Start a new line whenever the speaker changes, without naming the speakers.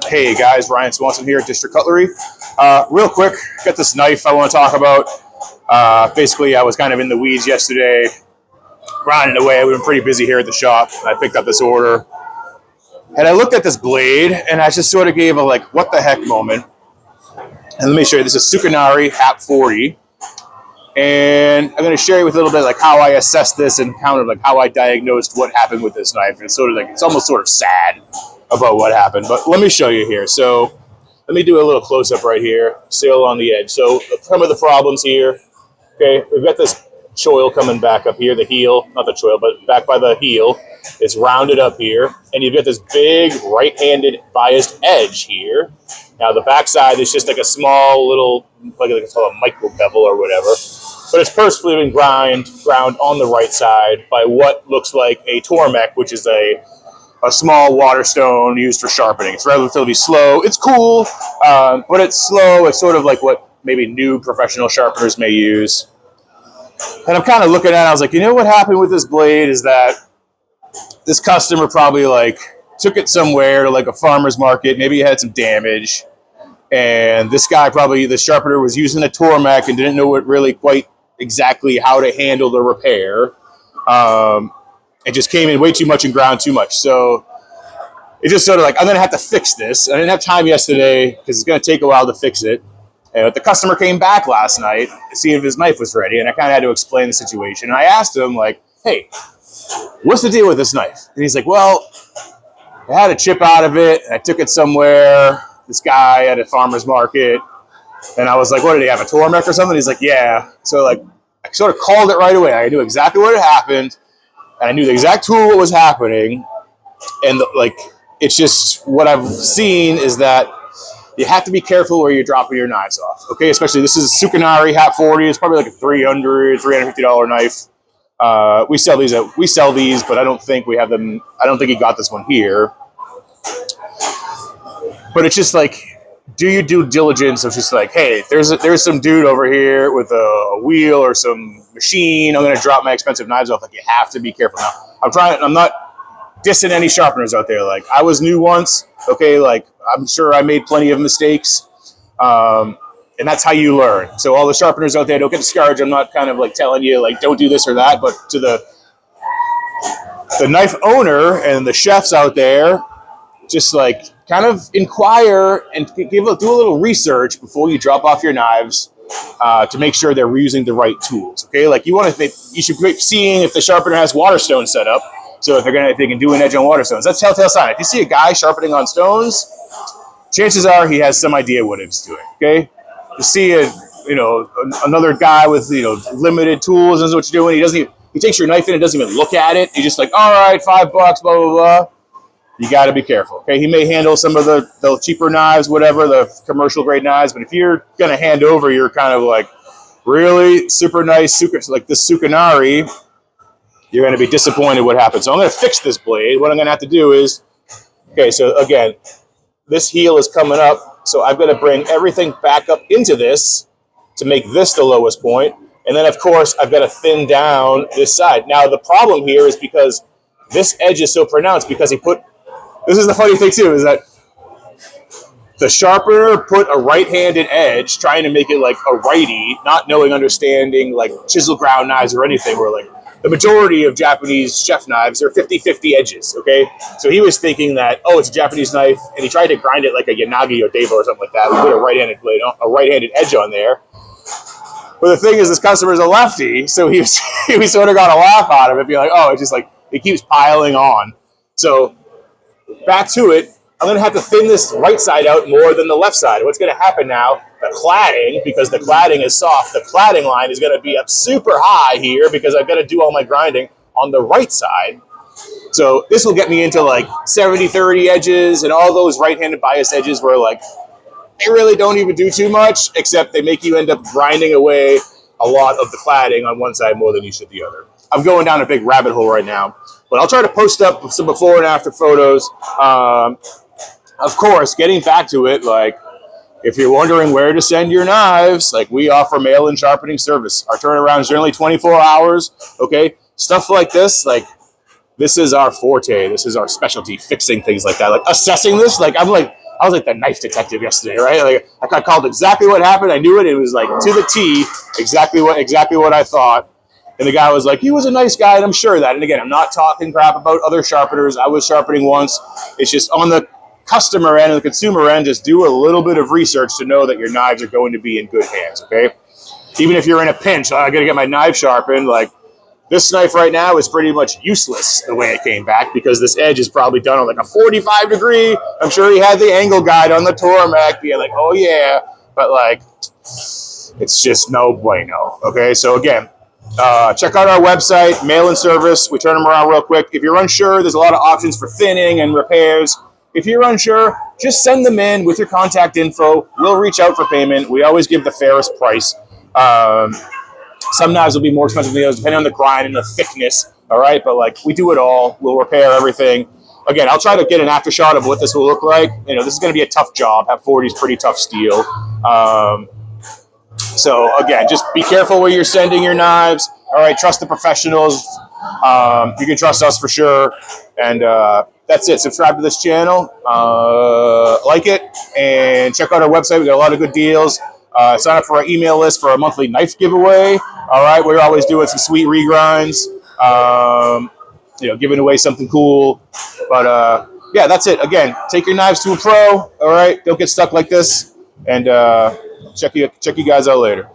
Hey guys, Ryan Swanson here at District Cutlery. Real quick, got this knife I want to talk about. Basically, I was kind of in the weeds yesterday, grinding away. We've been pretty busy here at the shop. I picked up this order, and I looked at this blade, and I just sort of gave a like, what the heck moment. And let me show you. This is Tsukunari HAP 40, and I'm going to share with you a little bit like how I assessed this and kind of like how I diagnosed what happened with this knife. And it's sort of like it's almost sort of sad about what happened, but let me show you here. So let me do a little close-up right here, sail on the edge. So some of the problems here, okay, we've got this choil coming back up here, the heel, not the choil, but back by the heel. It's rounded up here, and you've got this big right-handed biased edge here. Now the backside is just like a small little, like it's called a micro bevel or whatever, but it's purposefully been ground on the right side by what looks like a Tormek, which is a small water stone used for sharpening. It's relatively slow. It's cool, but it's slow. It's sort of like what maybe new professional sharpeners may use. And I'm kind of looking at it, I was like, you know what happened with this blade is that this customer probably like took it somewhere to like a farmer's market. Maybe it had some damage. And this guy probably, the sharpener was using a Tormek and didn't know what really quite exactly how to handle the repair. It just came in way too much and ground too much. So it just sort of like, I'm going to have to fix this. I didn't have time yesterday because it's going to take a while to fix it. And the customer came back last night to see if his knife was ready. And I kind of had to explain the situation. And I asked him like, hey, what's the deal with this knife? And he's like, well, I had a chip out of it. And I took it somewhere. This guy at a farmer's market. And I was like, what, did he have a Tormek or something? He's like, yeah. So like, I sort of called it right away. I knew exactly what had happened. And I knew the exact tool what was happening, and like it's just what I've seen is that you have to be careful where you're dropping your knives off. Okay, especially this is a Tsukunari HAP 40. It's probably like a $350 knife. We sell these, but I don't think we have them. I don't think he got this one here. But it's just like, do you due diligence of just like, hey, there's some dude over here with a wheel or some machine. I'm going to drop my expensive knives off. Like, you have to be careful. Now, I'm not dissing any sharpeners out there. Like, I was new once. Okay, like I'm sure I made plenty of mistakes, and that's how you learn. So all the sharpeners out there, don't get discouraged. I'm not kind of like telling you like don't do this or that, but to the knife owner and the chefs out there, just like kind of inquire and do a little research before you drop off your knives to make sure they're using the right tools. Okay, like you should be seeing if the sharpener has water stones set up. So if they can do an edge on water stones, that's telltale sign. If you see a guy sharpening on stones, chances are he has some idea what he's doing. Okay, you see another guy with limited tools and what you're doing. He takes your knife in and doesn't even look at it. He's just like, all right, $5, blah blah blah. You got to be careful. Okay, he may handle some of the cheaper knives, whatever, the commercial grade knives, but if you're gonna hand over your kind of like really super nice, like this Tsukunari, you're gonna be disappointed what happens. So I'm gonna fix this blade. What I'm gonna have to do is, okay, so again, this heel is coming up, so I've got to bring everything back up into this to make this the lowest point, and then of course I've got to thin down this side. Now the problem here is because this edge is so pronounced because this is the funny thing too, is that the sharpener put a right-handed edge, trying to make it like a righty, not understanding like chisel ground knives or anything, where like the majority of Japanese chef knives are 50-50 edges, okay? So he was thinking that, oh, it's a Japanese knife, and he tried to grind it like a Yanagi or Deva or something like that. We put a right-handed edge on there. But the thing is, this customer's a lefty, so he sort of got a laugh out of it, being like, oh, it's just like, it keeps piling on. So back to it, I'm going to have to thin this right side out more than the left side. What's going to happen now, the cladding, because the cladding is soft, the cladding line is going to be up super high here because I've got to do all my grinding on the right side. So this will get me into like 70-30 edges and all those right-handed bias edges where like they really don't even do too much, except they make you end up grinding away a lot of the cladding on one side more than you should the other. I'm going down a big rabbit hole right now, but I'll try to post up some before and after photos. Of course, getting back to it, like if you're wondering where to send your knives, like we offer mail-in sharpening service. Our turnaround is generally 24 hours. Okay, stuff like this this is our forte. This is our specialty, fixing things like that. Like assessing this, like I was like the knife detective yesterday, right? Like I got called exactly what happened. I knew it. It was like to the T, exactly what I thought. And the guy was like, he was a nice guy, and I'm sure of that. And again, I'm not talking crap about other sharpeners. I was sharpening once. It's just on the customer end and the consumer end, just do a little bit of research to know that your knives are going to be in good hands, okay? Even if you're in a pinch, I got to get my knife sharpened, like, this knife right now is pretty much useless the way it came back because this edge is probably done on like a 45 degree. I'm sure he had the angle guide on the Tormac being like, oh yeah, but like, it's just no bueno. Okay, so again, check out our website, mail-in service. We turn them around real quick. If you're unsure, there's a lot of options for thinning and repairs. If you're unsure, just send them in with your contact info. We'll reach out for payment. We always give the fairest price. Some knives will be more expensive than the others, depending on the grind and the thickness, all right? But, like, we do it all. We'll repair everything. Again, I'll try to get an after shot of what this will look like. You know, this is going to be a tough job. Have 40 is pretty tough steel. So, again, just be careful where you're sending your knives. All right, trust the professionals. You can trust us for sure. And that's it. Subscribe to this channel. Like it. And check out our website. We got a lot of good deals. Sign up for our email list for our monthly knife giveaway. All right, we're always doing some sweet regrinds, you know, giving away something cool. But yeah, that's it. Again, take your knives to a pro. All right, don't get stuck like this. And check you guys out later.